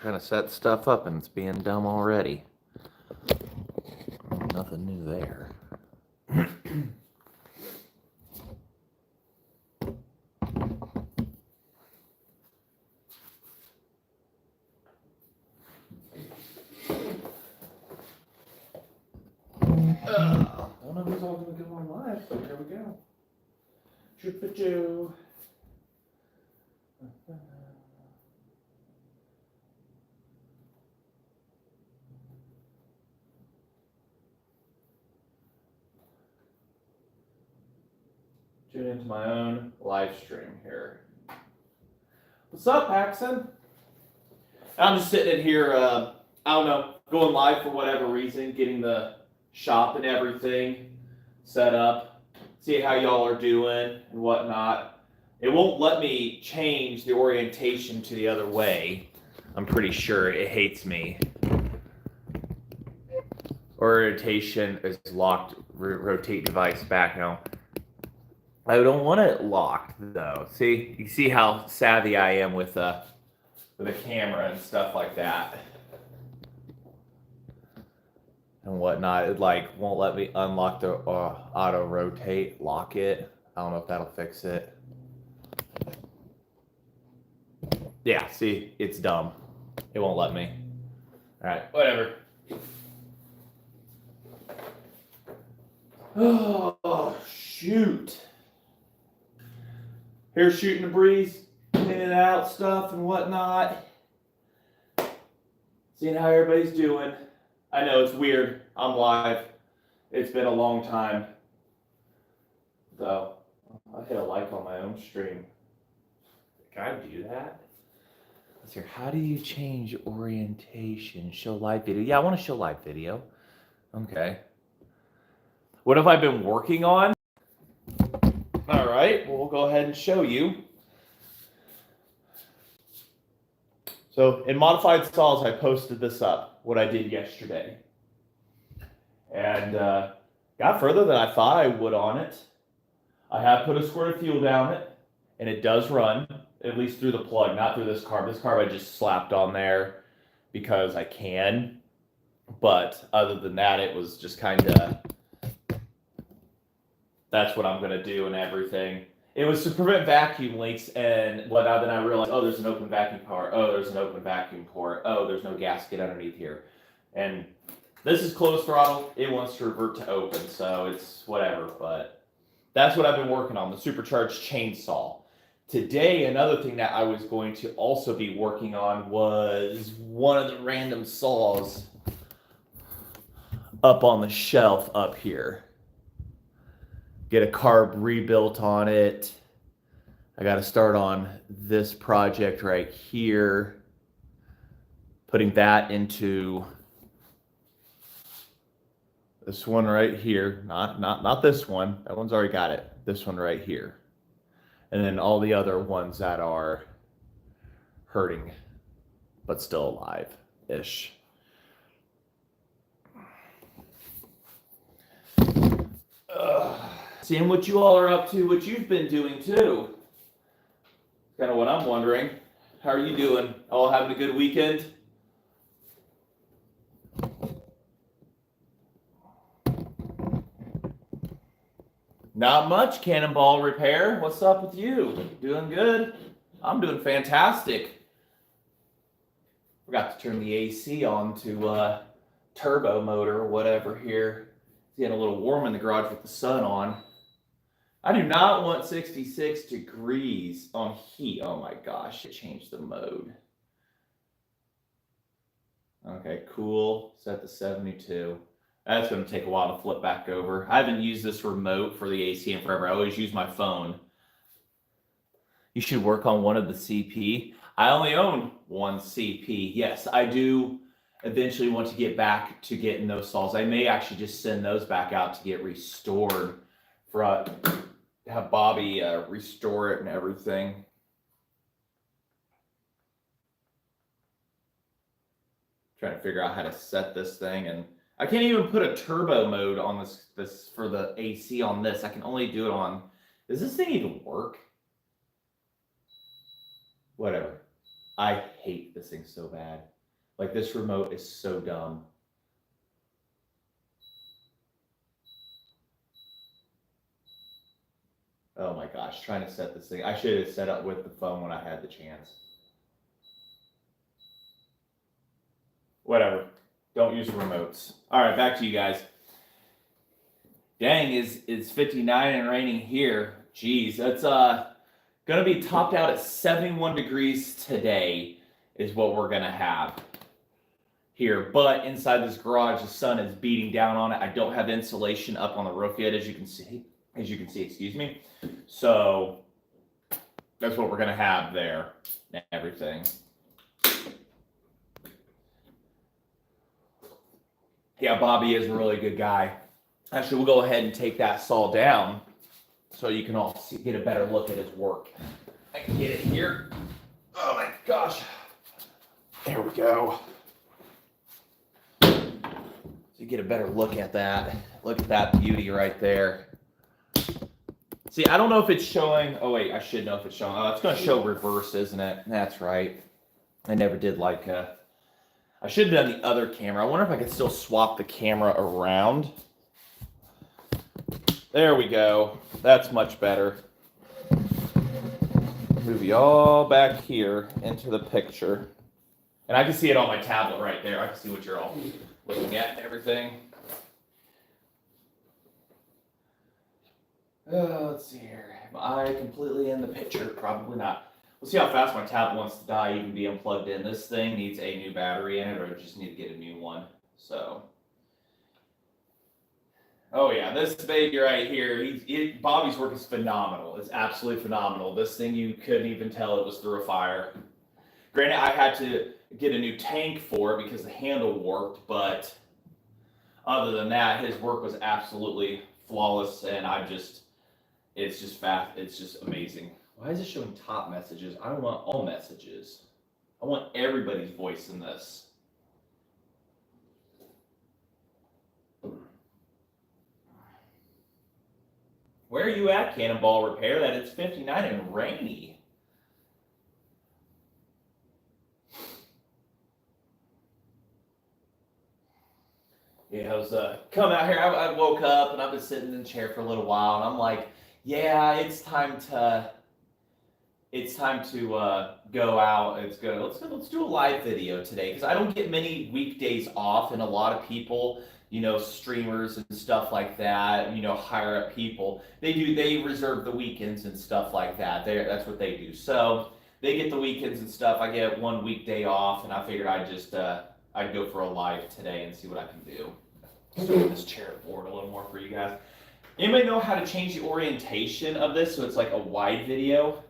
Trying to set stuff up and it's being dumb already. Nothing new there. I don't know who's all going to go on live, but there we go. Choo-pa-choo. Tune into my own live stream here. What's up, Paxton? I'm just sitting in here, I don't know, going live for whatever reason, getting the shop and everything set up, see how y'all are doing and whatnot. It won't let me change the orientation to the other way. I'm pretty sure it hates me. Orientation is locked, rotate device back now. I don't want it locked though. See, you see how savvy I am with the camera and stuff like that and whatnot. It like won't let me unlock the auto rotate, lock it. I don't know if that'll fix it. Yeah, see, it's dumb. It won't let me. All right, whatever. Oh, shoot. Here's shooting the breeze, cleaning out stuff and whatnot. Seeing how everybody's doing. I know it's weird. I'm live. It's been a long time. So, I hit a like on my own stream. Can I do that? Let's hear. How do you change orientation? Show live video. Yeah, I want to show live video. Okay. What have I been working on? All right, well, we'll go ahead and show you. So in Modified Saws, I posted this up, what I did yesterday. And got further than I thought I would on it. I have put a squirt of fuel down it, and it does run, at least through the plug, not through this carb. This carb I just slapped on there because I can. But other than that, it was just kind of... That's what I'm going to do and everything. It was to prevent vacuum leaks, and then I realized, oh, there's an open vacuum port. Oh, there's an open vacuum port. Oh, there's no gasket underneath here. And this is closed throttle. It wants to revert to open, so it's whatever. But that's what I've been working on, the supercharged chainsaw. Today, another thing that I was going to also be working on was one of the random saws up on the shelf up here. Get a carb rebuilt on it. I got to start on this project right here. Putting that into this one right here. Not this one. That one's already got it. This one right here. And then all the other ones that are hurting, but still alive-ish. Seeing what you all are up to, what you've been doing too. Kind of what I'm wondering. How are you doing? All having a good weekend? Not much, Cannonball Repair. What's up with you? Doing good? I'm doing fantastic. Forgot to turn the AC on to turbo motor or whatever here. It's getting a little warm in the garage with the sun on. I do not want 66 degrees on heat. Oh my gosh, it changed the mode. Okay, cool. Set to 72. That's going to take a while to flip back over. I haven't used this remote for the AC in forever. I always use my phone. You should work on one of the CP. I only own one CP. Yes, I do eventually want to get back to getting those saws. I may actually just send those back out to get restored for have Bobby restore it and everything. Trying to figure out how to set this thing, and I can't even put a turbo mode on this for the AC on this. I can only do it on. Does this thing even work? Whatever. I hate this thing so bad. Like, this remote is so dumb. Oh my gosh, trying to set this thing. I should have set up with the phone when I had the chance. Whatever. Don't use remotes. All right, back to you guys. Dang, is 59 and raining here. Jeez, that's gonna be topped out at 71 degrees today is what we're gonna have here. But inside this garage, the sun is beating down on it. I don't have insulation up on the roof yet, as you can see. Excuse me. So that's what we're gonna have there and everything. Yeah, Bobby is a really good guy. Actually, we'll go ahead and take that saw down so you can all get a better look at his work. I can get it here. Oh my gosh. There we go. So you get a better look at that. Look at that beauty right there. See, I don't know if it's showing. Oh wait, I should know if it's showing. Oh, it's going to show reverse, isn't it? That's right. I never did like I should have done the other camera. I wonder if I could still swap the camera around. There we go. That's much better. Move you all back here into the picture. And I can see it on my tablet right there. I can see what you're all looking at and everything. Let's see here. Am I completely in the picture? Probably not. We'll see how fast my tablet wants to die, even be unplugged in. This thing needs a new battery in it, or I just need to get a new one. So, oh yeah, this baby right here, Bobby's work is phenomenal. It's absolutely phenomenal. This thing, you couldn't even tell it was through a fire. Granted, I had to get a new tank for it because the handle warped, but other than that, his work was absolutely flawless, and it's just fast. It's just amazing. Why is it showing top messages? I don't want all messages. I want everybody's voice in this. Where are you at, Cannonball Repair? That it's 59 and rainy. Yeah, I was coming out here. I woke up and I've been sitting in the chair for a little while, and I'm like, yeah, it's time to go out. Let's do a live video today, because I don't get many weekdays off, and a lot of people, streamers and stuff like that, higher up people, they reserve the weekends and stuff like that. That's what they do. So they get the weekends and stuff. I get one weekday off, and I figured I'd go for a live today and see what I can do. So this chair forward a little more for you guys. Anybody know how to change the orientation of this so it's like a wide video?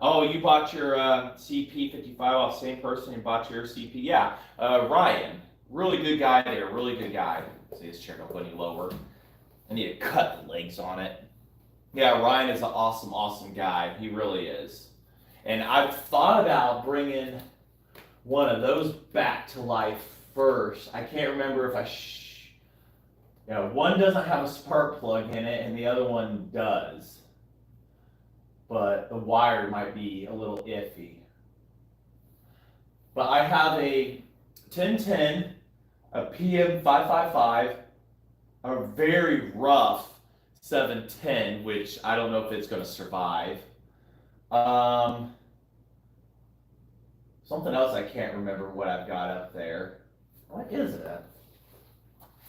Oh, you bought your CP55 off same person who bought your CP? Yeah, Ryan. Really good guy there, really good guy. See, this chair don't go any lower. I need to cut the legs on it. Yeah, Ryan is an awesome, awesome guy. He really is. And I've thought about bringing one of those back to life first. I can't remember if one doesn't have a spark plug in it and the other one does. But the wire might be a little iffy. But I have a 1010, a PM555, a very rough 710, which I don't know if it's going to survive. Something else I can't remember what I've got up there. What is it?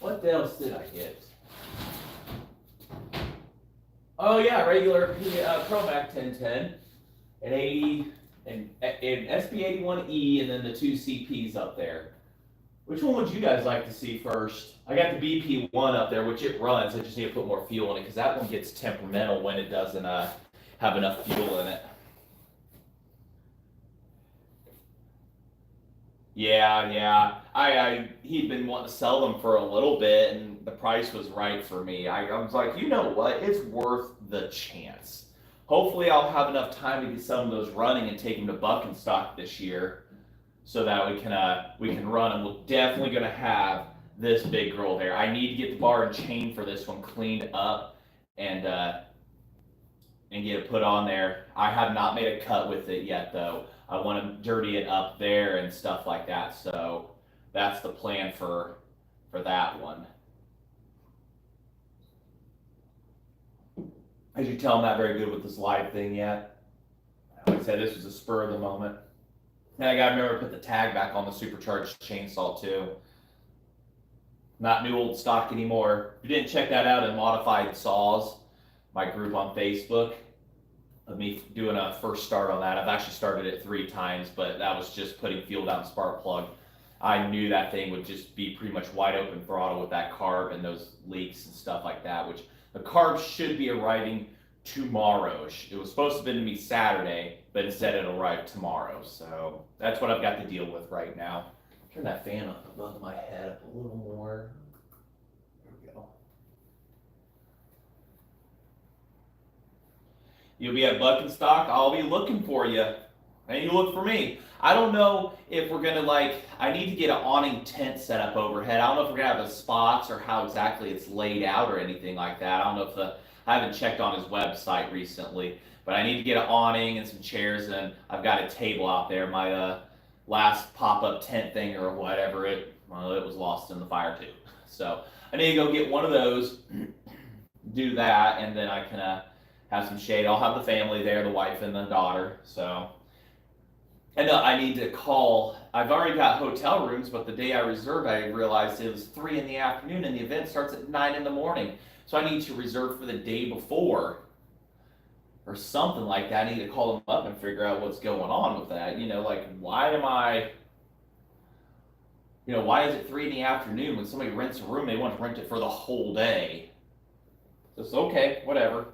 What else did I get? Oh yeah, regular Promac 1010, an 80, and SB81E, and then the two CPs up there. Which one would you guys like to see first? I got the BP1 up there, which it runs. I just need to put more fuel in it, because that one gets temperamental when it doesn't have enough fuel in it. Yeah. He'd been wanting to sell them for a little bit, and the price was right for me. I was like, you know what? It's worth the chance. Hopefully, I'll have enough time to get some of those running and take them to Buckenstock this year, so that we can run them. We're definitely going to have this big girl there. I need to get the bar and chain for this one cleaned up, and and get it put on there. I have not made a cut with it yet though. I want to dirty it up there and stuff like that. So that's the plan for that one. As you tell, I'm not very good with this live thing yet. Like I said, this was a spur of the moment. And I gotta remember to put the tag back on the supercharged chainsaw too. Not new old stock anymore. If you didn't check that out in Modified Saws, my group on Facebook, of me doing a first start on that. I've actually started it 3 times, but that was just putting fuel down spark plug. I knew that thing would just be pretty much wide open throttle with that carb and those leaks and stuff like that, which the carb should be arriving tomorrow. It was supposed to have been to me Saturday, but instead it'll arrive tomorrow. So that's what I've got to deal with right now. Turn that fan up above my head up a little more. There we go. You'll be at Buck and Stock. I'll be looking for you. And you look for me. I don't know if we're gonna I need to get an awning tent set up overhead. I don't know if we're gonna have the spots or how exactly it's laid out or anything like that. I don't know if I haven't checked on his website recently, but I need to get an awning and some chairs, and I've got a table out there. My last pop-up tent thing or whatever, it was lost in the fire too. So I need to go get one of those, do that, and then I can have some shade. I'll have the family there, the wife and the daughter. So, and I need to call. I've already got hotel rooms, but the day I reserved, I realized it was 3 in the afternoon, and the event starts at 9 in the morning. So I need to reserve for the day before, or something like that. I need to call them up and figure out what's going on with that. Why am I? Why is it 3 in the afternoon when somebody rents a room? They want to rent it for the whole day. It's okay, whatever.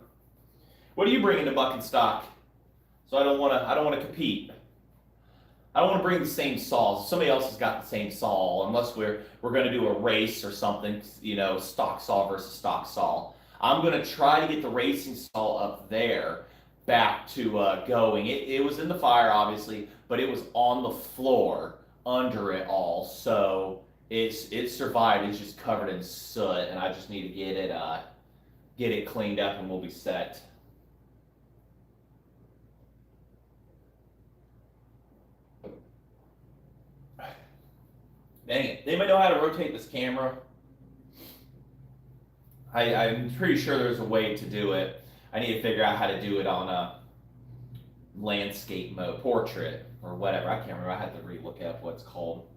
What are you bringing to Buck and Stock? So I don't want to compete. I don't want to bring the same saws. Somebody else has got the same saw, unless we're going to do a race or something. Stock saw versus stock saw. I'm going to try to get the racing saw up there back to going. It was in the fire, obviously, but it was on the floor under it all, so it survived. It's just covered in soot, and I just need to get it cleaned up, and we'll be set. Dang it. Anybody know how to rotate this camera? I'm pretty sure there's a way to do it. I need to figure out how to do it on a landscape mode, portrait, or whatever. I can't remember. I had to re-look up what it's called.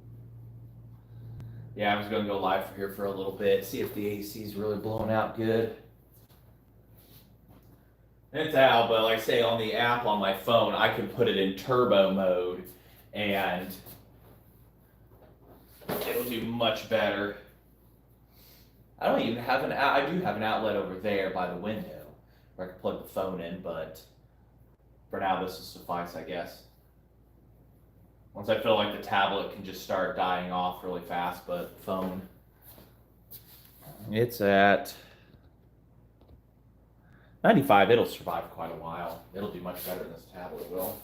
Yeah, I'm just going to go live for here for a little bit, see if the AC is really blowing out good. It's out, but like I say, on the app on my phone, I can put it in turbo mode, and it'll do much better. I don't even have I do have an outlet over there by the window where I can plug the phone in, but for now this will suffice, I guess. Once I feel like the tablet can just start dying off really fast, but phone, it's at 95. It'll survive quite a while. It'll do much better than this tablet will.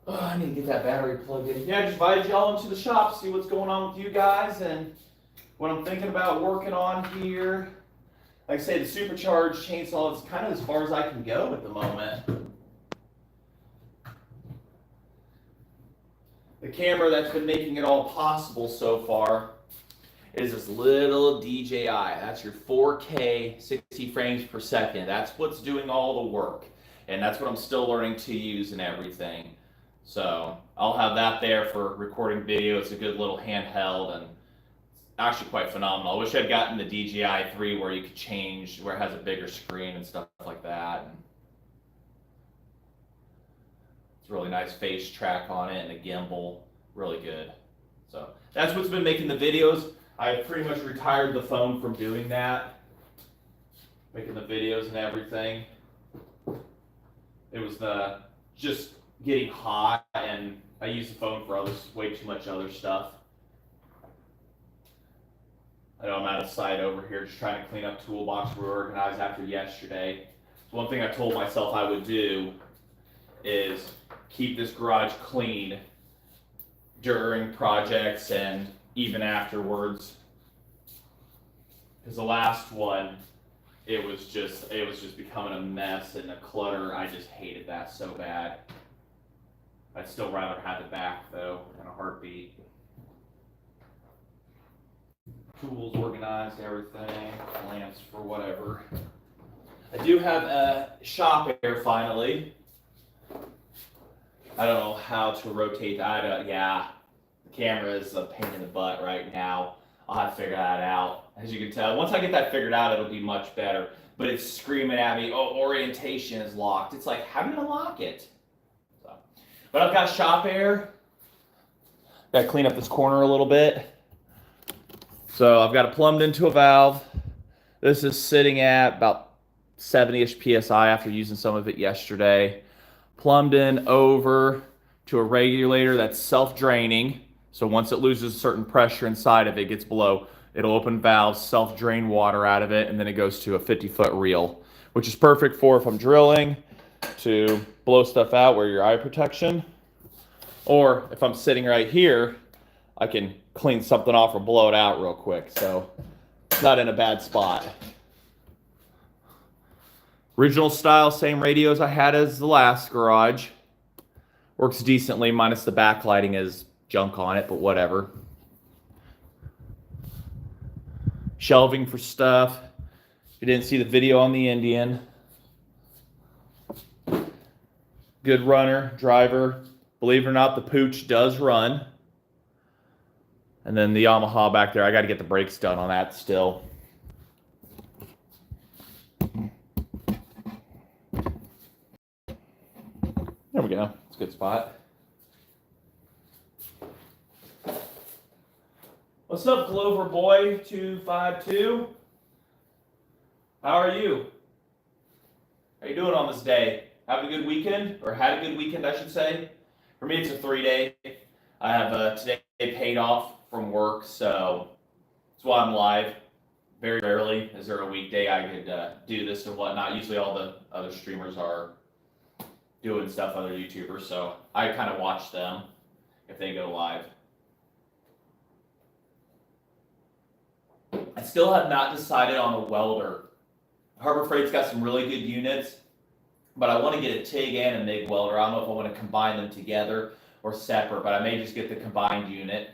Oh, I need to get that battery plugged in. Yeah, I just invited y'all into the shop, see what's going on with you guys and what I'm thinking about working on here. Like I say, the supercharged chainsaw is kind of as far as I can go at the moment. The camera that's been making it all possible so far is this little DJI. That's your 4K 60 frames per second. That's what's doing all the work. And that's what I'm still learning to use and everything. So I'll have that there for recording video. It's a good little handheld and actually quite phenomenal. I wish I'd gotten the DJI 3 where you could change, where it has a bigger screen and stuff like that. And it's a really nice face track on it and a gimbal. Really good. So that's what's been making the videos. I've pretty much retired the phone from doing that, making the videos and everything. It was just getting hot, and I use the phone for way too much other stuff. I know I'm out of sight over here, just trying to clean up toolbox, reorganize after yesterday. So one thing I told myself I would do is keep this garage clean during projects and even afterwards. Because the last one, it was just becoming a mess, and the clutter, I just hated that so bad. I'd still rather have it back though, in a heartbeat. Tools organized, everything, lamps for whatever. I do have a shop air finally. I don't know how to rotate that. Yeah, the camera is a pain in the butt right now. I'll have to figure that out. As you can tell, once I get that figured out, it'll be much better. But it's screaming at me, oh, orientation is locked. It's like, how do you unlock it? So, but I've got shop air. Got to clean up this corner a little bit. So I've got it plumbed into a valve. This is sitting at about 70-ish PSI after using some of it yesterday. Plumbed in over to a regulator that's self-draining. So once it loses a certain pressure inside of it, gets below, it'll open valves, self-drain water out of it, and then it goes to a 50-foot reel, which is perfect for if I'm drilling to blow stuff out, wear your eye protection. Or if I'm sitting right here, I can clean something off or blow it out real quick. So it's not in a bad spot. Original style, same radios I had as the last garage. Works decently, minus the backlighting is junk on it, but whatever. Shelving for stuff. If you didn't see the video on the Indian. Good runner, driver. Believe it or not, the Pooch does run. And then the Yamaha back there, I got to get the brakes done on that still. There we go. It's a good spot. What's up, Glover Boy 252? How are you? How you doing on this day? Have a good weekend, or had a good weekend, I should say. For me, it's a 3-day. I have today paid off from work, so that's why I'm live. Very rarely is there a weekday I could do this and whatnot. Usually all the other streamers are doing stuff, other YouTubers, so I kind of watch them if they go live. I still have not decided on a welder. Harbor Freight's got some really good units, but I want to get a TIG and a MIG welder. I don't know if I want to combine them together or separate, but I may just get the combined unit.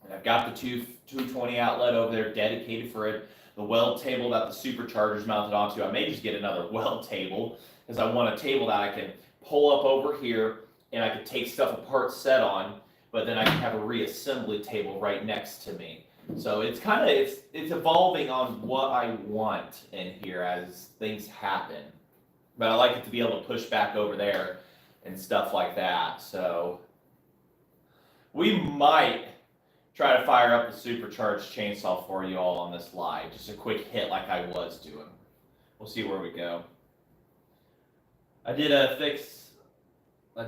And I've got the 220 outlet over there dedicated for it. The weld table that the supercharger's mounted onto, I may just get another weld table because I want a table that I can pull up over here and I can take stuff apart set on, but then I can have a reassembly table right next to me. So it's kind of, it's evolving on what I want in here as things happen. But I like it to be able to push back over there and stuff like that. So we might try to fire up the supercharged chainsaw for you all on this live. Just a quick hit like I was doing. We'll see where we go. I did fix a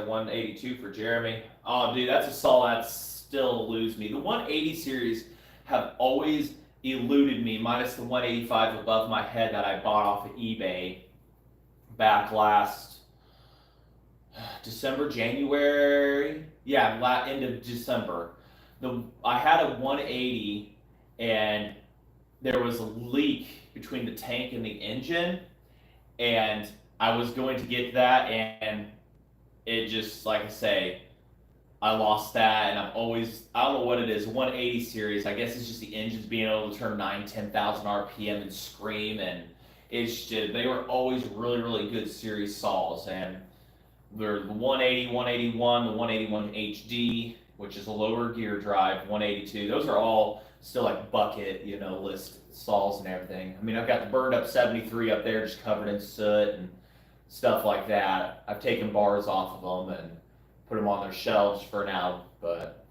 182 for Jeremy. Oh, dude, that's a saw that still eludes me. The 180 series have always eluded me, minus the 185 above my head that I bought off of eBay back last December, January. Yeah, end of December. I had a 180 and there was a leak between the tank and the engine, and I was going to get that, and it just, like I say, I lost that, and I don't know what it is, 180 series, I guess it's just the engines being able to turn 10,000 RPM and scream, and it's just, they were always really, really good series saws, and they're the 180, 181, the 181 HD, which is a lower gear drive, 182, those are all still like bucket, list saws and everything. I mean, I've got the burned up 73 up there just covered in soot and stuff like that. I've taken bars off of them and put them on their shelves for now, but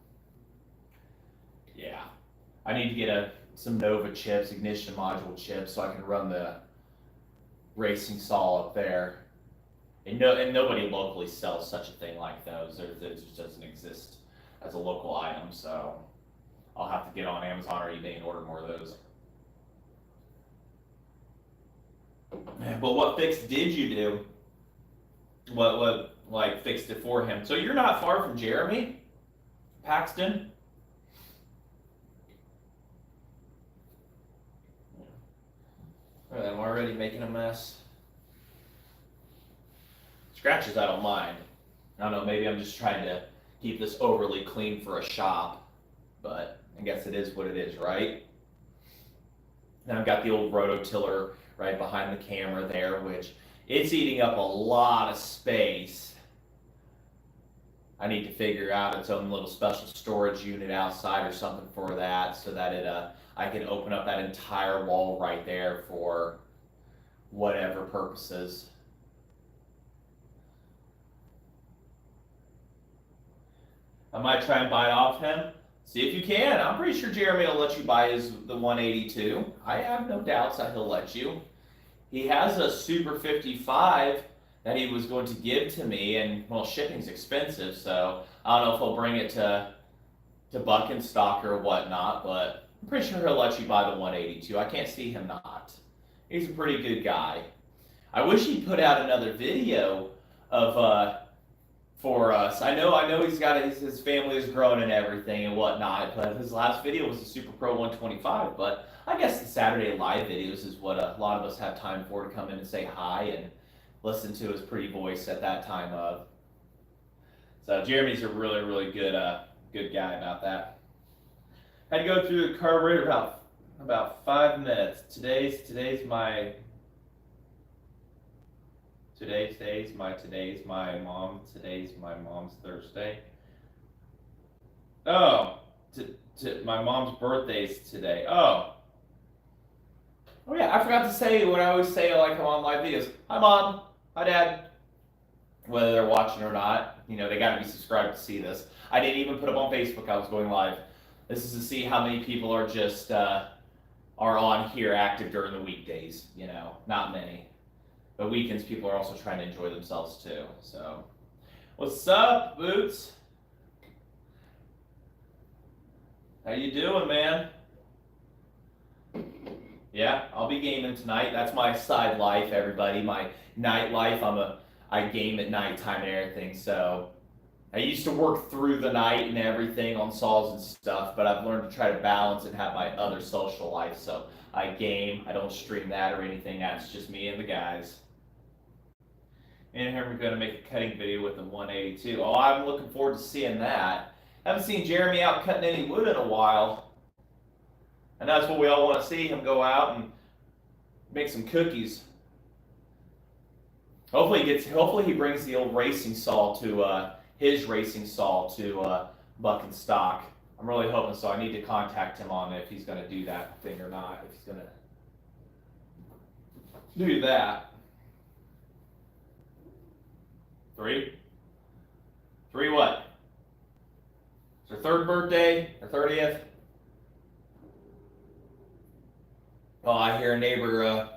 yeah, I need to get some Nova chips, ignition module chips, so I can run the racing saw up there. And nobody locally sells such a thing like those. It just doesn't exist as a local item, so I'll have to get on Amazon or eBay and order more of those. But what fix did you do? What like fixed it for him? So you're not far from Jeremy Paxton. All right, I'm already making a mess. Scratches I don't mind. I don't know, maybe I'm just trying to keep this overly clean for a shop, but I guess it is what it is, right? And I've got the old rototiller right behind the camera there, which it's eating up a lot of space. I need to figure out its own little special storage unit outside or something for that, so that I can open up that entire wall right there for whatever purposes. I might try and buy it off him. See if you can. I'm pretty sure Jeremy will let you buy the 182. I have no doubts that he'll let you. He has a Super 55 that he was going to give to me, and well, shipping's expensive, so I don't know if he'll bring it to Buck and Stock or whatnot, but I'm pretty sure he'll let you buy the 182. I can't see him not. He's a pretty good guy. I wish he'd put out another video of for us. I know he's got his family is growing and everything and whatnot, but his last video was the Super Pro 125. But I guess the Saturday Live videos is what a lot of us have time for, to come in and say hi and listen to his pretty voice at that time of. So Jeremy's a really, really good guy about that. Had to go through the carburetor about 5 minutes. Today's my mom's Thursday. Oh, my mom's birthday's today. Oh yeah, I forgot to say what I always say like I'm on live videos. Hi mom, hi dad. Whether they're watching or not, they gotta be subscribed to see this. I didn't even put up on Facebook I was going live. This is to see how many people are just are on here active during the weekdays. Not many. But weekends, people are also trying to enjoy themselves too. So, what's up, Boots? How you doing, man? Yeah, I'll be gaming tonight. That's my side life, everybody. My night life. I game at nighttime and everything. So, I used to work through the night and everything on saws and stuff, but I've learned to try to balance and have my other social life. So, I game. I don't stream that or anything. That's just me and the guys. And here we're going to make a cutting video with the 182. Oh, I'm looking forward to seeing that. Haven't seen Jeremy out cutting any wood in a while. And that's what we all want to see, him go out and make some cookies. Hopefully he brings the old racing saw to his racing saw to Buck and Stock. I'm really hoping so. I need to contact him on if he's going to do that thing or not. If he's going to do that. 3 what? It's her third birthday, her 30th. Oh, I hear a neighbor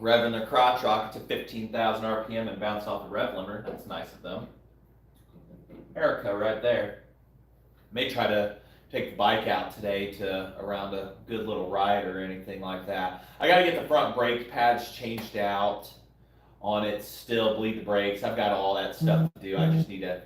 revving their crotch rocket to 15,000 RPM and bounce off the rev limiter. That's nice of them. Erica right there. May try to take the bike out today to around a good little ride or anything like that. I got to get the front brake pads changed out on it still, bleed the brakes. I've got all that stuff to do. I just need to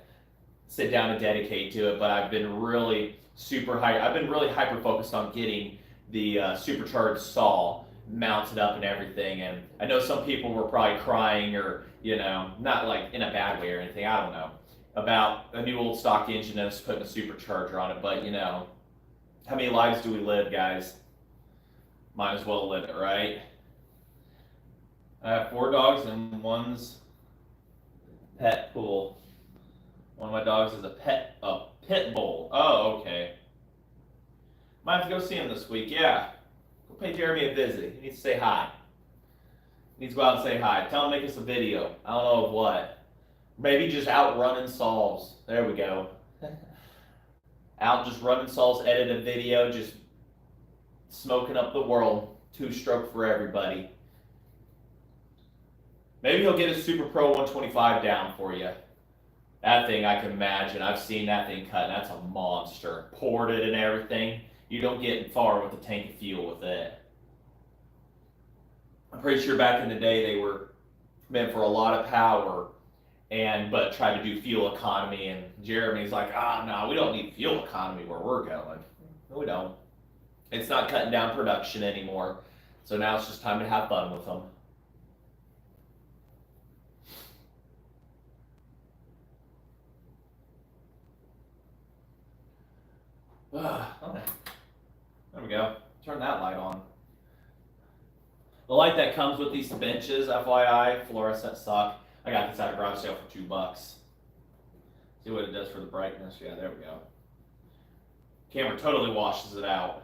sit down and dedicate to it. But I've been really hyper focused on getting the supercharged saw mounted up and everything. And I know some people were probably crying or, not like in a bad way or anything, I don't know, about a new old stock engine and us putting a supercharger on it. But, how many lives do we live, guys? Might as well live it, right? I have 4 dogs and one's pet pool. One of my dogs is a pit bull. Oh, okay. Might have to go see him this week. Yeah. Go pay Jeremy a visit. He needs to say hi. He needs to go out and say hi. Tell him to make us a video. I don't know of what. Maybe just out running saws. There we go. Out just running saws, edit a video, just smoking up the world. 2-stroke for everybody. Maybe he'll get a Super Pro 125 down for you. That thing, I can imagine. I've seen that thing cut, and that's a monster. Ported and everything. You don't get far with a tank of fuel with it. I'm pretty sure back in the day they were meant for a lot of power, but tried to do fuel economy. And Jeremy's like, no, we don't need fuel economy where we're going. No, we don't. It's not cutting down production anymore. So now it's just time to have fun with them. Okay. There we go. Turn that light on. The light that comes with these benches, FYI, fluorescent suck. I got this at a garage sale for $2. See what it does for the brightness. Yeah, there we go. Camera totally washes it out.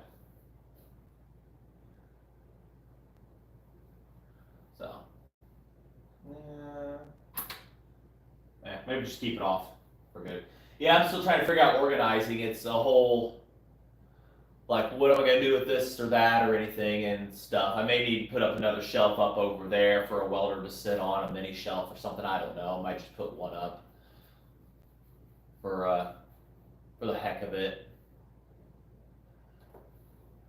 So, maybe just keep it off for good. Yeah, I'm still trying to figure out organizing. It's a whole, like, what am I going to do with this or that or anything and stuff. I may need to put up another shelf up over there for a welder to sit on, a mini shelf or something. I don't know. I might just put one up for the heck of it.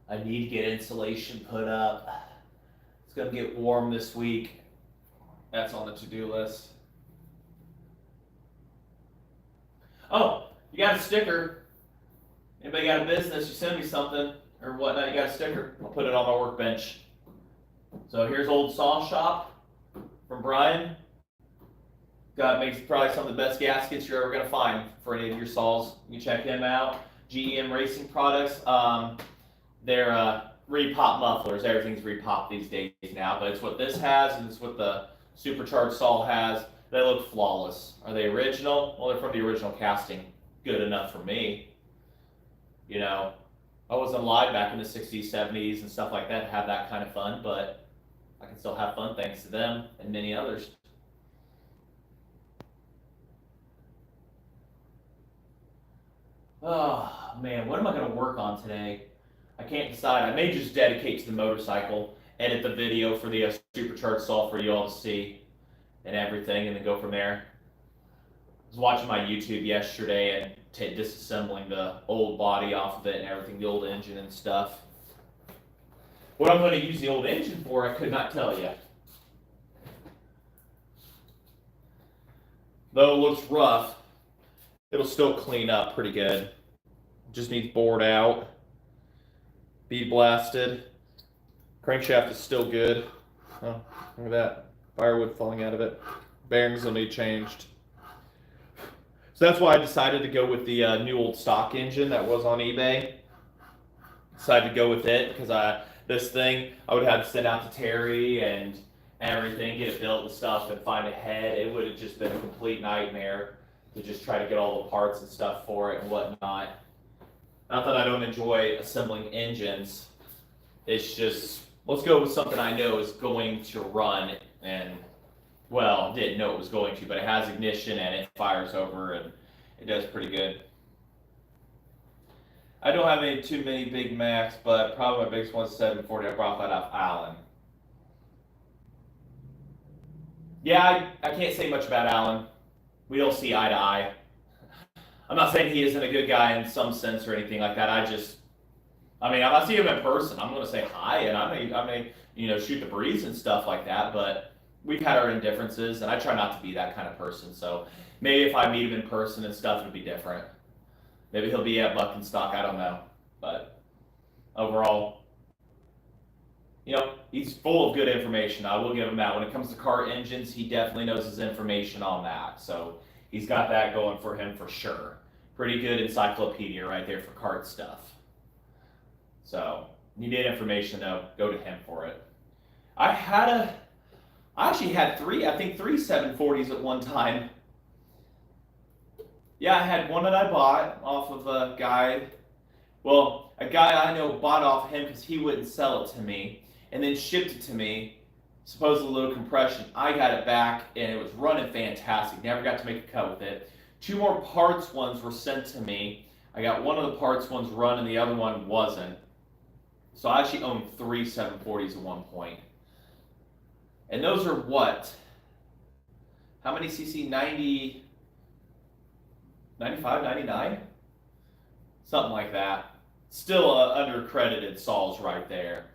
I need to get insulation put up. It's going to get warm this week. That's on the to-do list. Oh, you got a sticker. Anybody got a business, you send me something or whatnot, you got a sticker. I'll put it on my workbench. So here's Old Saw Shop from Brian. Makes probably some of the best gaskets you're ever going to find for any of your saws. You can check him out. GEM Racing Products. They're repop mufflers. Everything's repop these days now, but it's what this has and it's what the supercharged saw has. They look flawless. Are they original? Well, they're from the original casting. Good enough for me. You know, I wasn't alive back in the 60s, 70s, and stuff like that to have that kind of fun, but I can still have fun thanks to them and many others. Oh, man, what am I going to work on today? I can't decide. I may just dedicate to the motorcycle, edit the video for the supercharged saw for you all to see and everything, and then go from there. I was watching my YouTube yesterday and disassembling the old body off of it and everything, the old engine and stuff. What I'm going to use the old engine for, I could not tell you. Though it looks rough, it'll still clean up pretty good. Just needs bored out, bead blasted. Crankshaft is still good. Oh, look at that. Firewood falling out of it. Bearings will need changed. So that's why I decided to go with the new old stock engine that was on eBay. Decided to go with it because this thing I would have to send out to Terry and everything, get it built and stuff, and find a head. It would have just been a complete nightmare to just try to get all the parts and stuff for it and whatnot. Not that I don't enjoy assembling engines. It's just, let's go with something I know is going to run and, well, didn't know it was going to, but it has ignition and it fires over and it does pretty good. I don't have too many Big Macs, but probably my biggest one's 740. I brought that off Allen. Yeah, I can't say much about Allen. We don't see eye to eye. I'm not saying he isn't a good guy in some sense or anything like that. If I see him in person, I'm going to say hi and I may, shoot the breeze and stuff like that, but we've had our indifferences and I try not to be that kind of person. So maybe if I meet him in person and stuff, it'll be different. Maybe he'll be at Buckenstock, I don't know. But overall, he's full of good information. I will give him that. When it comes to car engines, he definitely knows his information on that. So he's got that going for him for sure. Pretty good encyclopedia right there for kart stuff. So, you need information though, go to him for it. I actually had three 740s at one time. Yeah, I had one that I bought off of a guy. Well, a guy I know bought off him because he wouldn't sell it to me, and then shipped it to me, supposedly low compression. I got it back, and it was running fantastic. Never got to make a cut with it. 2 more parts ones were sent to me. I got one of the parts ones run, and the other one wasn't. So I actually owned 3 740s at one point. And those are what? How many cc? 90... 95, 99? Something like that. Still undercredited saws right there.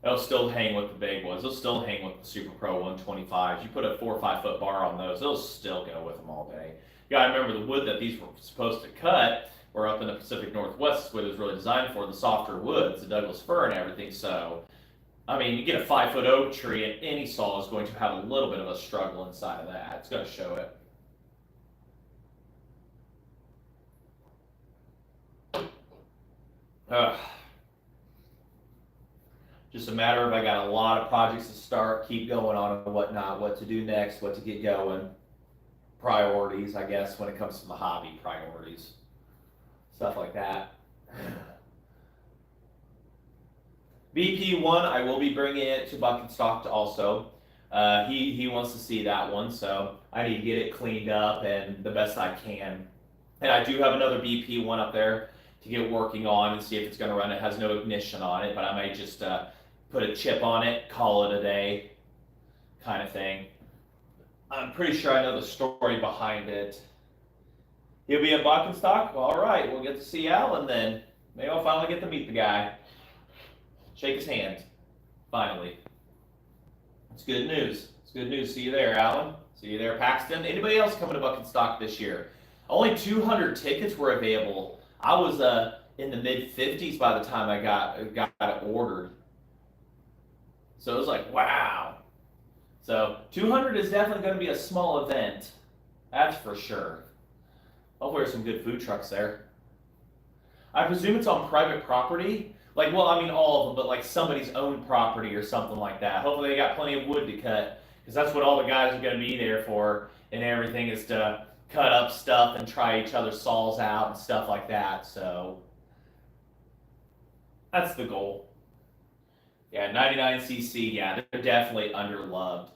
They'll still hang with the big ones. They'll still hang with the Super Pro 125s. You put a 4 or 5 foot bar on those, they'll still go with them all day. You gotta remember the wood that these were supposed to cut were up in the Pacific Northwest, where it was really designed for, the softer woods, the Douglas fir and everything. So I mean, you get a 5-foot oak tree, and any saw is going to have a little bit of a struggle inside of that. It's going to show it. Ugh. Just a matter of I got a lot of projects to start, keep going on and whatnot, what to do next, what to get going. Priorities, I guess, when it comes to my hobby, priorities. Stuff like that. BP1, I will be bringing it to Buck and Stock also. He wants to see that one, so I need to get it cleaned up and the best I can. And I do have another BP1 up there to get working on and see if it's going to run. It has no ignition on it, but I might just put a chip on it, call it a day, kind of thing. I'm pretty sure I know the story behind it. He'll be at Buck and Stock? All right, we'll get to see Alan then. Maybe I'll finally get to meet the guy. Shake his hand. Finally. It's good news. It's good news. See you there, Alan. See you there, Paxton. Anybody else coming to Buck and Stock this year? Only 200 tickets were available. I was in the mid-50s by the time I got it ordered. So it was like, wow. So 200 is definitely going to be a small event. That's for sure. Hopefully there's some good food trucks there. I presume it's on private property. Like, well, I mean all of them, but like somebody's own property or something like that. Hopefully they got plenty of wood to cut, because that's what all the guys are going to be there for, and everything is to cut up stuff and try each other's saws out and stuff like that. So that's the goal. Yeah, 99cc. Yeah, they're definitely underloved.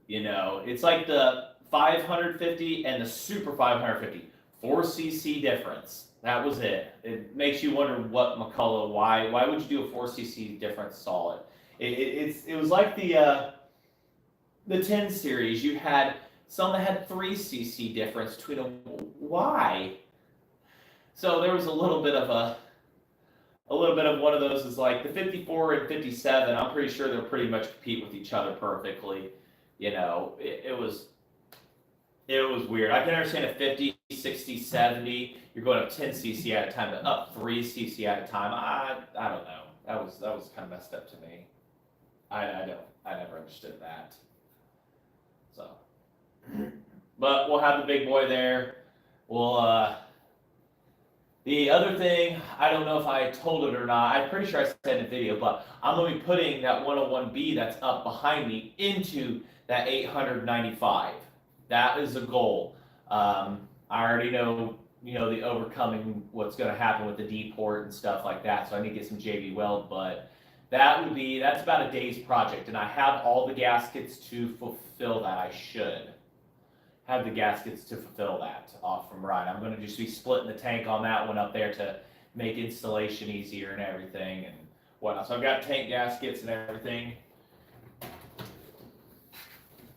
You know, it's like the 550 and the Super 550, 4cc difference. That was it. It makes you wonder what McCullough, why would you do a 4cc difference solid? It was like the 10 series. You had some that had 3cc difference between them. Why? So there was a little bit of one of those is like the 54 and 57. I'm pretty sure they'll pretty much compete with each other perfectly. You know, it was weird. I can understand a 50, 60, 70. You're going up 10cc at a time, but up 3cc at a time. I don't know. That was kind of messed up to me. I never understood that. So, but we'll have the big boy there. We'll the other thing, I don't know if I told it or not. I'm pretty sure I said in the video, but I'm going to be putting that 101B that's up behind me into that 895. That is a goal. I already know, the overcoming what's going to happen with the D port and stuff like that. So I need to get some JB Weld, but that's about a day's project, and I have all the gaskets to fulfill that. I should have the gaskets to fulfill that off from Ryan. I'm going to just be splitting the tank on that one up there to make installation easier and everything and whatnot. So I've got tank gaskets and everything.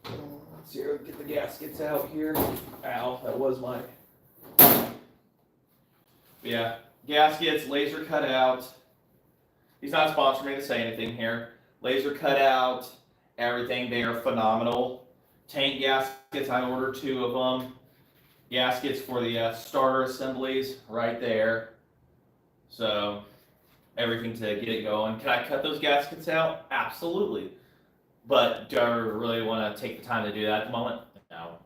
Let's see, get the gaskets out here. Ow, that was my. Yeah, gaskets, laser cut out. He's not sponsoring me to say anything here. Laser cut out, everything. They are phenomenal. Tank gaskets, I ordered 2 of them. Gaskets for the starter assemblies right there. So everything to get it going. Can I cut those gaskets out? Absolutely. But do I really want to take the time to do that at the moment? No.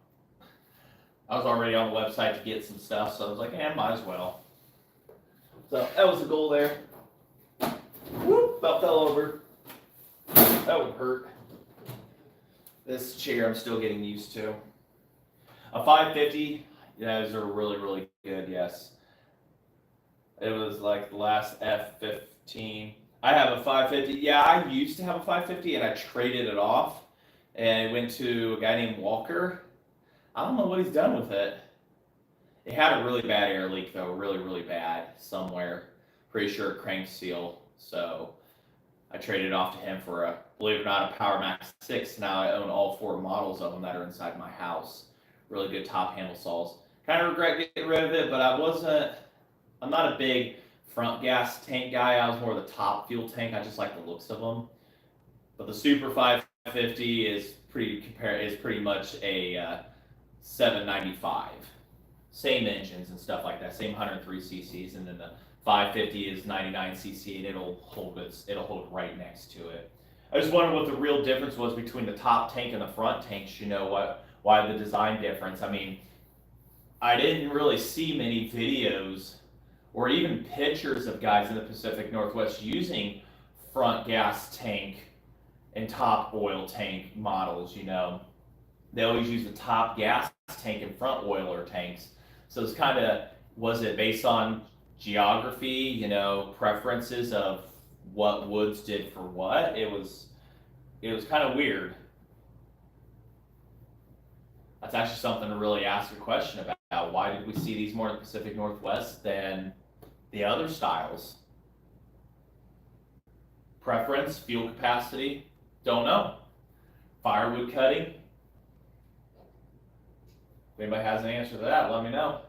I was already on the website to get some stuff, so I was like, might as well. So that was the goal there. Whoop, about fell over. That would hurt. This chair I'm still getting used to. A 550, those are really, really good, yes. It was like the last F15. I have a 550. Yeah, I used to have a 550 and I traded it off and went to a guy named Walker. I don't know what he's done with it. It had a really bad air leak though, really, really bad somewhere. Pretty sure a crank seal. So I traded it off to him for a, believe it or not, a Power Max 6. Now I own all 4 models of them that are inside my house. Really good top handle saws. Kind of regret getting rid of it, but I'm not a big front gas tank guy. I was more of the top fuel tank. I just like the looks of them. But the Super 550 is pretty much a 795. Same engines and stuff like that. Same 103 cc's, and then the 550 is 99cc, and it'll hold right next to it. I just wondered what the real difference was between the top tank and the front tanks. Why the design difference? I mean, I didn't really see many videos or even pictures of guys in the Pacific Northwest using front gas tank and top oil tank models. They always use the top gas tank and front oiler tanks. So it's kind of, was it based on geography, preferences of what woods did for what? It was kind of weird. That's actually something to really ask a question about. Why did we see these more in the Pacific Northwest than the other styles? Preference, fuel capacity, don't know. Firewood cutting. If anybody has an answer to that, let me know.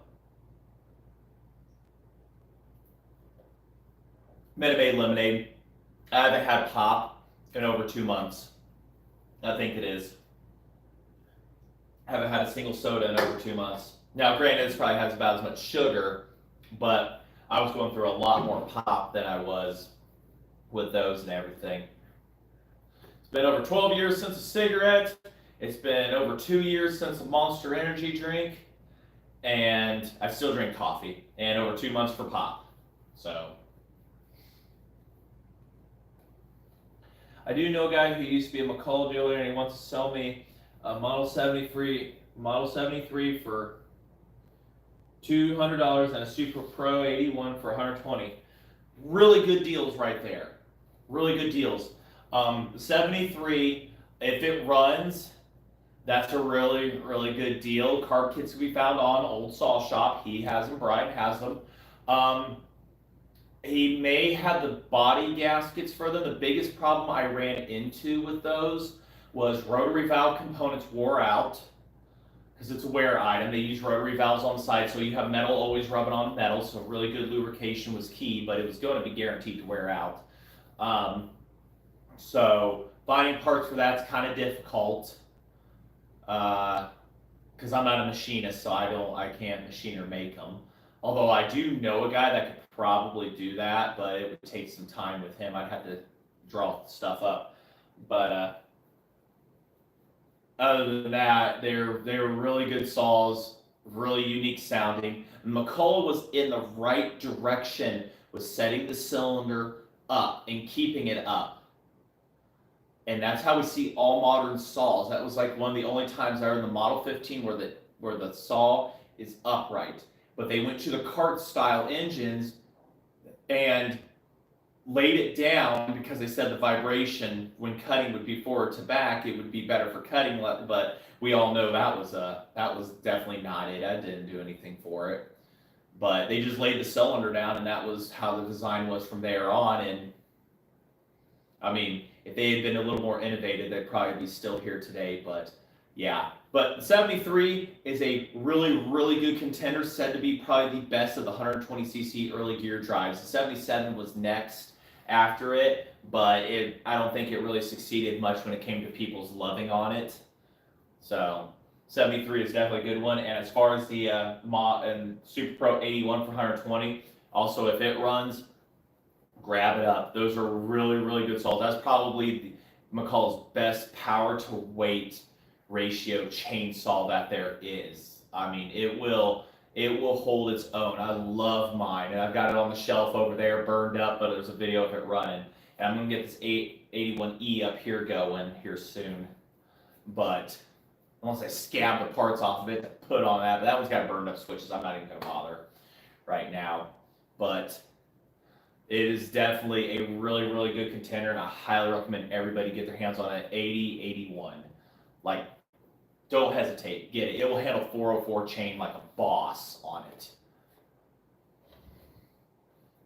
Minute Maid lemonade. I haven't had pop in over 2 months. I think it is. I haven't had a single soda in over 2 months. Now, granted, this probably has about as much sugar, but I was going through a lot more pop than I was with those and everything. It's been over 12 years since a cigarette. It's been over 2 years since a Monster Energy drink. And I still drink coffee. And over 2 months for pop. So I do know a guy who used to be a McCall dealer, and he wants to sell me a Model 73 for $200 and a Super Pro 81 for $120. Really good deals right there. Really good deals. 73, if it runs, that's a really, really good deal. Carb kits can be found on Old Saw Shop. He has them. Brian has them. He may have the body gaskets for them. The biggest problem I ran into with those was rotary valve components wore out because it's a wear item. They use rotary valves on the side, so you have metal always rubbing on metal, so really good lubrication was key, but it was going to be guaranteed to wear out. So finding parts for that's kind of difficult because I'm not a machinist, so I can't machine or make them. Although I do know a guy that could probably do that, but it would take some time with him. I'd have to draw stuff up. But other than that, they're really good saws, really unique sounding. McCall was in the right direction with setting the cylinder up and keeping it up. And that's how we see all modern saws. That was like one of the only times I heard in the Model 15 where the saw is upright. But they went to the cart style engines and laid it down because they said the vibration when cutting would be forward to back, it would be better for cutting, but we all know that was definitely not it. I didn't do anything for it. But they just laid the cylinder down, and that was how the design was from there on. And I mean, if they had been a little more innovative, they'd probably be still here today. But yeah, but the 73 is a really, really good contender, said to be probably the best of the 120cc early gear drives. The 77 was next after it, but I don't think it really succeeded much when it came to people's loving on it. So 73 is definitely a good one. And as far as the and Super Pro 81 for 120, also if it runs, grab it up. Those are really, really good saws. That's probably McCall's best power to weight ratio chainsaw that there is. I mean, it will hold its own. I love mine, and I've got it on the shelf over there, burned up, but there's a video of it running. And I'm gonna get this 81E up here going here soon. But unless I scab the parts off of it to put on that, but that one's got burned up switches. I'm not even gonna bother right now. But it is definitely a really, really good contender, and I highly recommend everybody get their hands on an 80, 81. Like, don't hesitate, get it. It will handle 404 chain like a boss on it.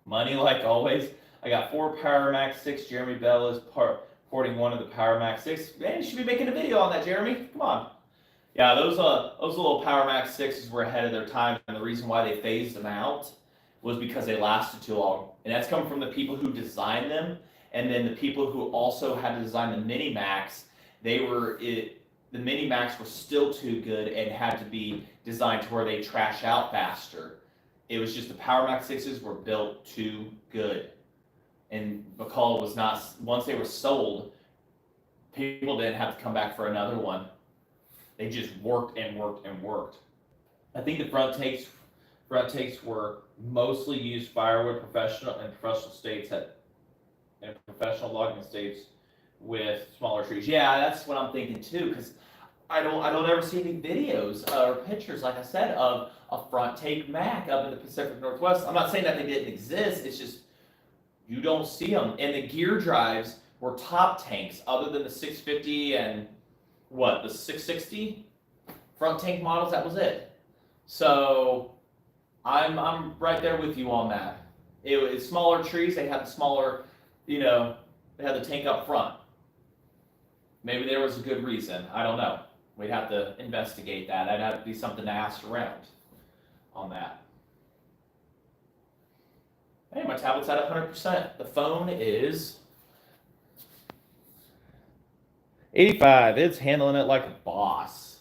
Money like always. I got 4 Power Max 6. Jeremy Bell is porting one of the Power Max 6. Man, you should be making a video on that, Jeremy. Come on. Yeah, those little Power Max 6s were ahead of their time, and the reason why they phased them out was because they lasted too long. And that's come from the people who designed them, and then the people who also had to design the Mini Max. The Mini Max were still too good and had to be designed to where they trash out faster. It was just the Power Max 6s were built too good. And McCall was not, once they were sold, People didn't have to come back for another one. They just worked and worked and worked. I think the front takes were mostly used firewood professional states and professional logging states with smaller trees. Yeah, that's what I'm thinking too, because I don't ever see any videos or pictures, like I said, of a front take Mac up in the Pacific Northwest. I'm not saying that they didn't exist. It's just you don't see them. And the gear drives were top tanks, other than the 650 and the 660 front tank models. That was it. So I'm right there with you on that. It was smaller trees. They had the smaller, they had the tank up front. Maybe there was a good reason. I don't know. We'd have to investigate that. That'd have to be something to ask around on that. Hey, my tablet's at 100%. The phone is 85. It's handling it like a boss.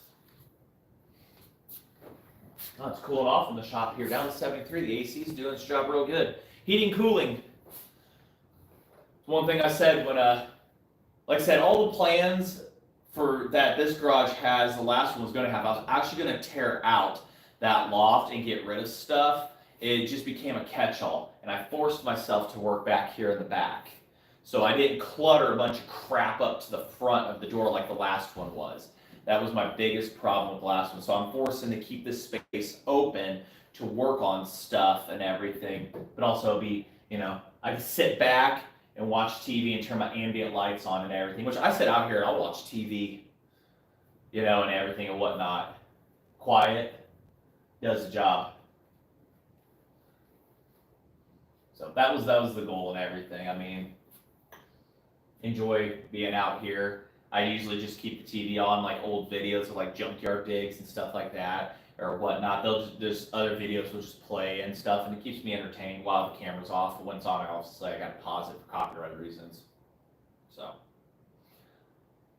Oh, it's cooling off in the shop here. Down to 73. The AC's doing its job real good. Heating, cooling. One thing I said when, like I said, all the plans for that this garage has, the last one was going to have, I was actually going to tear out that loft and get rid of stuff. It just became a catch-all, and I forced myself to work back here in the back. So I didn't clutter a bunch of crap up to the front of the door like the last one was. That was my biggest problem with the last one. So I'm forcing to keep this space open to work on stuff and everything, but also be, I can sit back and watch TV and turn my ambient lights on and everything, which I sit out here and I'll watch TV, and everything and whatnot. Quiet, does the job. So that was the goal and everything. I mean, enjoy being out here. I usually just keep the TV on, like old videos of like junkyard digs and stuff like that or whatnot. There's other videos will just play and stuff, and it keeps me entertained while the camera's off. But when it's on, I gotta pause it for copyright reasons. So,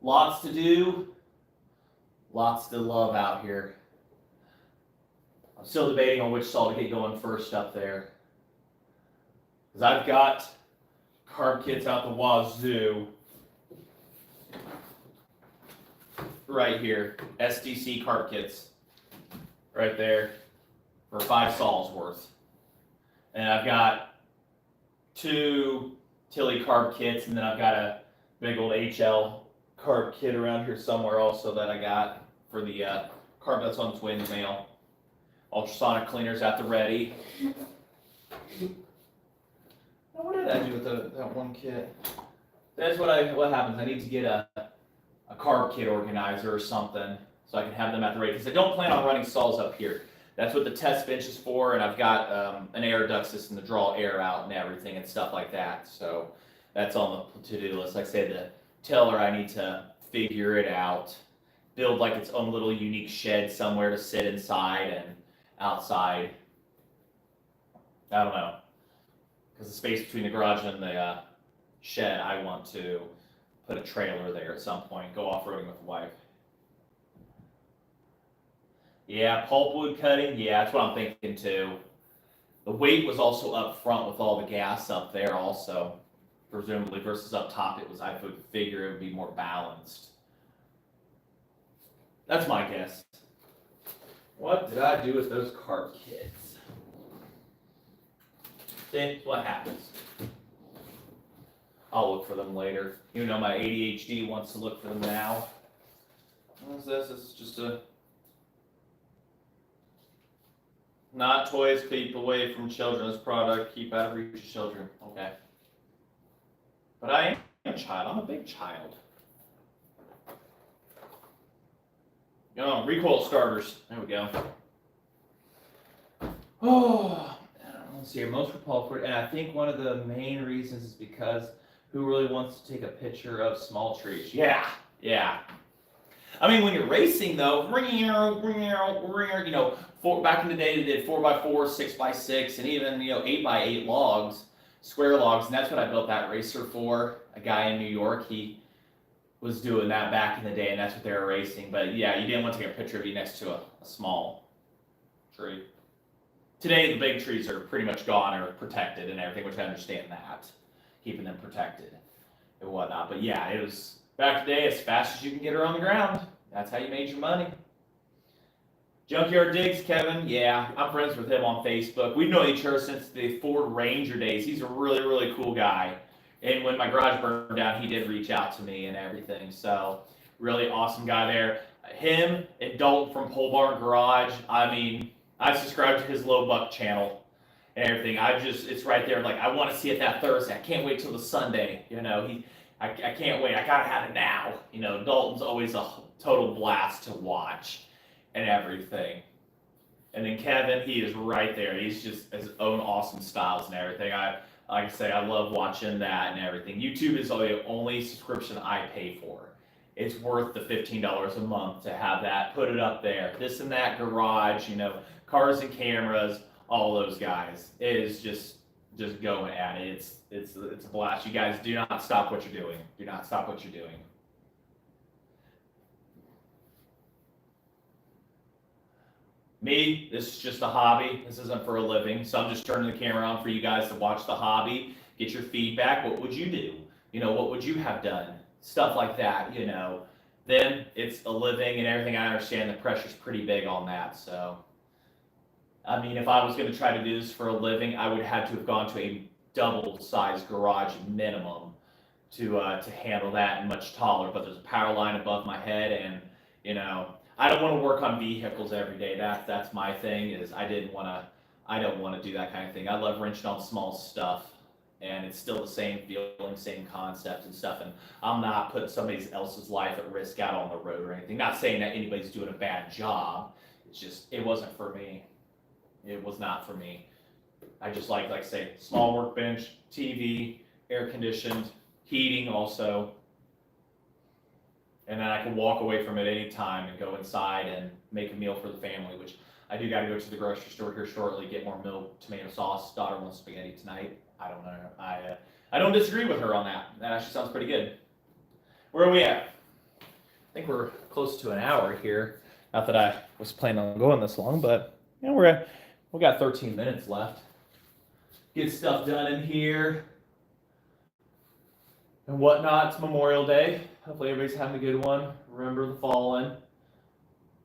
lots to do, lots to love out here. I'm still debating on which saw to get going first up there. Because I've got carb kits out the wazoo right here. SDC carb kits right there for 5 saws worth. And I've got 2 Tilly carb kits, and then I've got a big old HL carb kit around here somewhere also that I got for the carb that's on its way in the mail. Ultrasonic cleaners at the ready. What did I do with that one kit? That's what happens. I need to get a carb kit organizer or something so I can have them at the ready. Because I don't plan on running saws up here. That's what the test bench is for, and I've got an air duct system to draw air out and everything and stuff like that. So that's on the to-do list. Like I said, the tiller, I need to figure it out. Build like its own little unique shed somewhere to sit inside and outside. I don't know. Because the space between the garage and the shed, I want to put a trailer there at some point, go off-roading with the wife. Yeah, pulpwood cutting, yeah, that's what I'm thinking too. The weight was also up front with all the gas up there also, presumably, versus up top, I would figure it would be more balanced. That's my guess. What did I do with those carb kits? See what happens. I'll look for them later. Even though my ADHD wants to look for them now. What is this? It's just a... Not toys, keep away from children's product, keep out of reach of children. Okay. But I am a child. I'm a big child. Recoil starters. There we go. Oh, let's see here. Most repulsive, and I think one of the main reasons is because who really wants to take a picture of small trees? Yeah. I mean, when you're racing though, back in the day they did 4x4, 6x6, and even 8x8 logs, square logs, and that's what I built that racer for. A guy in New York, he was doing that back in the day, and that's what they were racing. But yeah, you didn't want to take a picture of you next to a small tree. Today, the big trees are pretty much gone or protected and everything, which I understand that, keeping them protected and whatnot. But yeah, it was Back today, as fast as you can get her on the ground. That's how you made your money. Junkyard Digs, Kevin. Yeah, I'm friends with him on Facebook. We've known each other since the Ford Ranger days. He's a really, really cool guy. And when my garage burned down, he did reach out to me and everything. So, really awesome guy there. Him and Dalton from Pole Barn Garage. I mean, I subscribed to his Low Buck channel and everything. It's right there. Like, I want to see it that Thursday. I can't wait till the Sunday. I can't wait. I gotta have it now. Dalton's always a total blast to watch and everything. And then Kevin, he is right there. He's just his own awesome styles and everything. Like I say, I love watching that and everything. YouTube is the only subscription I pay for. It's worth the $15 a month to have that, put it up there. This and that garage, cars and cameras, all those guys. It is just going at it. It's a blast. You guys do not stop what you're doing. Do not stop what you're doing. Me, this is just a hobby. This isn't for a living. So I'm just turning the camera on for you guys to watch the hobby, get your feedback. What would you do? What would you have done? Stuff like that, Then it's a living and everything. I understand the pressure's pretty big on that. So, I mean, if I was going to try to do this for a living, I would have to have gone to a double-sized garage minimum to handle that, and much taller. But there's a power line above my head, and I don't want to work on vehicles every day. That's my thing. I don't want to do that kind of thing. I love wrenching on small stuff, and it's still the same feeling, same concept and stuff. And I'm not putting somebody else's life at risk out on the road or anything. Not saying that anybody's doing a bad job. It's just it wasn't for me. It was not for me. I just like I say, small workbench, TV, air conditioned, heating also. And then I can walk away from it any time and go inside and make a meal for the family, which I do got to go to the grocery store here shortly, get more milk, tomato sauce. Daughter wants spaghetti tonight. I don't know. I don't disagree with her on that. That actually sounds pretty good. Where are we at? I think we're close to an hour here. Not that I was planning on going this long, but we got 13 minutes left. Get stuff done in here and whatnot. It's Memorial Day. Hopefully everybody's having a good one. Remember the fallen.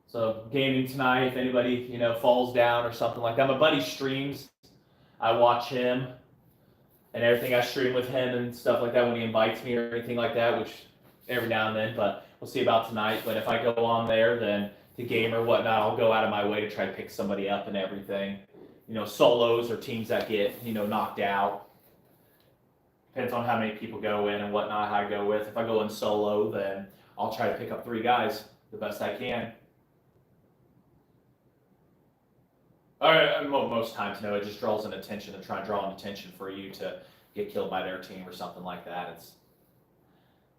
So gaming tonight, if anybody, falls down or something like that. My buddy streams. I watch him and everything. I stream with him and stuff like that when he invites me or anything like that, which every now and then, but we'll see about tonight. But if I go on there, then to game or whatnot, I'll go out of my way to try to pick somebody up and everything. Solos or teams that get, knocked out. Depends on how many people go in and whatnot, how I go with. If I go in solo, then I'll try to pick up 3 guys the best I can. All right, most times, it just draws an attention to try and draw an attention for you to get killed by their team or something like that.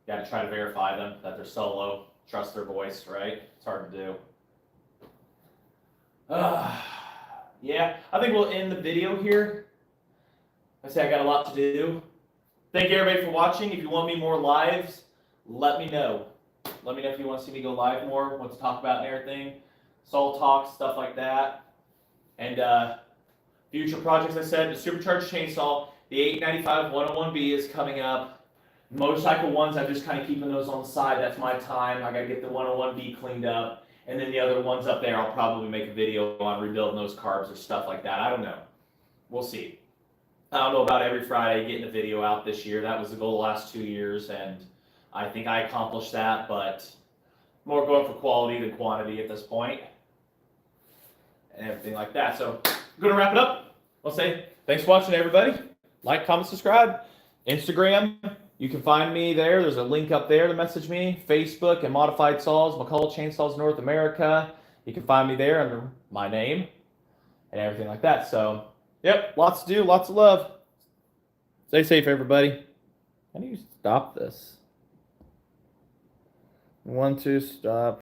You got to try to verify them that they're solo, trust their voice, right? It's hard to do. Yeah, I think we'll end the video here. I say I got a lot to do. Thank you everybody for watching. If you want me more lives, let me know. Let me know if you want to see me go live more, what to talk about and everything. Soul talk, stuff like that. And future projects, I said, the Supercharged Chainsaw, the 895 101B is coming up. Motorcycle ones, I'm just kind of keeping those on the side. That's my time. I got to get the 101B cleaned up. And then the other ones up there, I'll probably make a video on rebuilding those carbs or stuff like that. I don't know. We'll see. I don't know about every Friday getting a video out this year. That was the goal the last 2 years, and I think I accomplished that, but more going for quality than quantity at this point and everything like that. So I'm going to wrap it up. I'll say thanks for watching, everybody. Like, comment, subscribe. Instagram, you can find me there. There's a link up there to message me. Facebook and Modified Saws, McCullough Chainsaws North America. You can find me there under my name and everything like that. So, yep, lots to do, lots of love. Stay safe, everybody. How do you stop this? 1, 2, stop.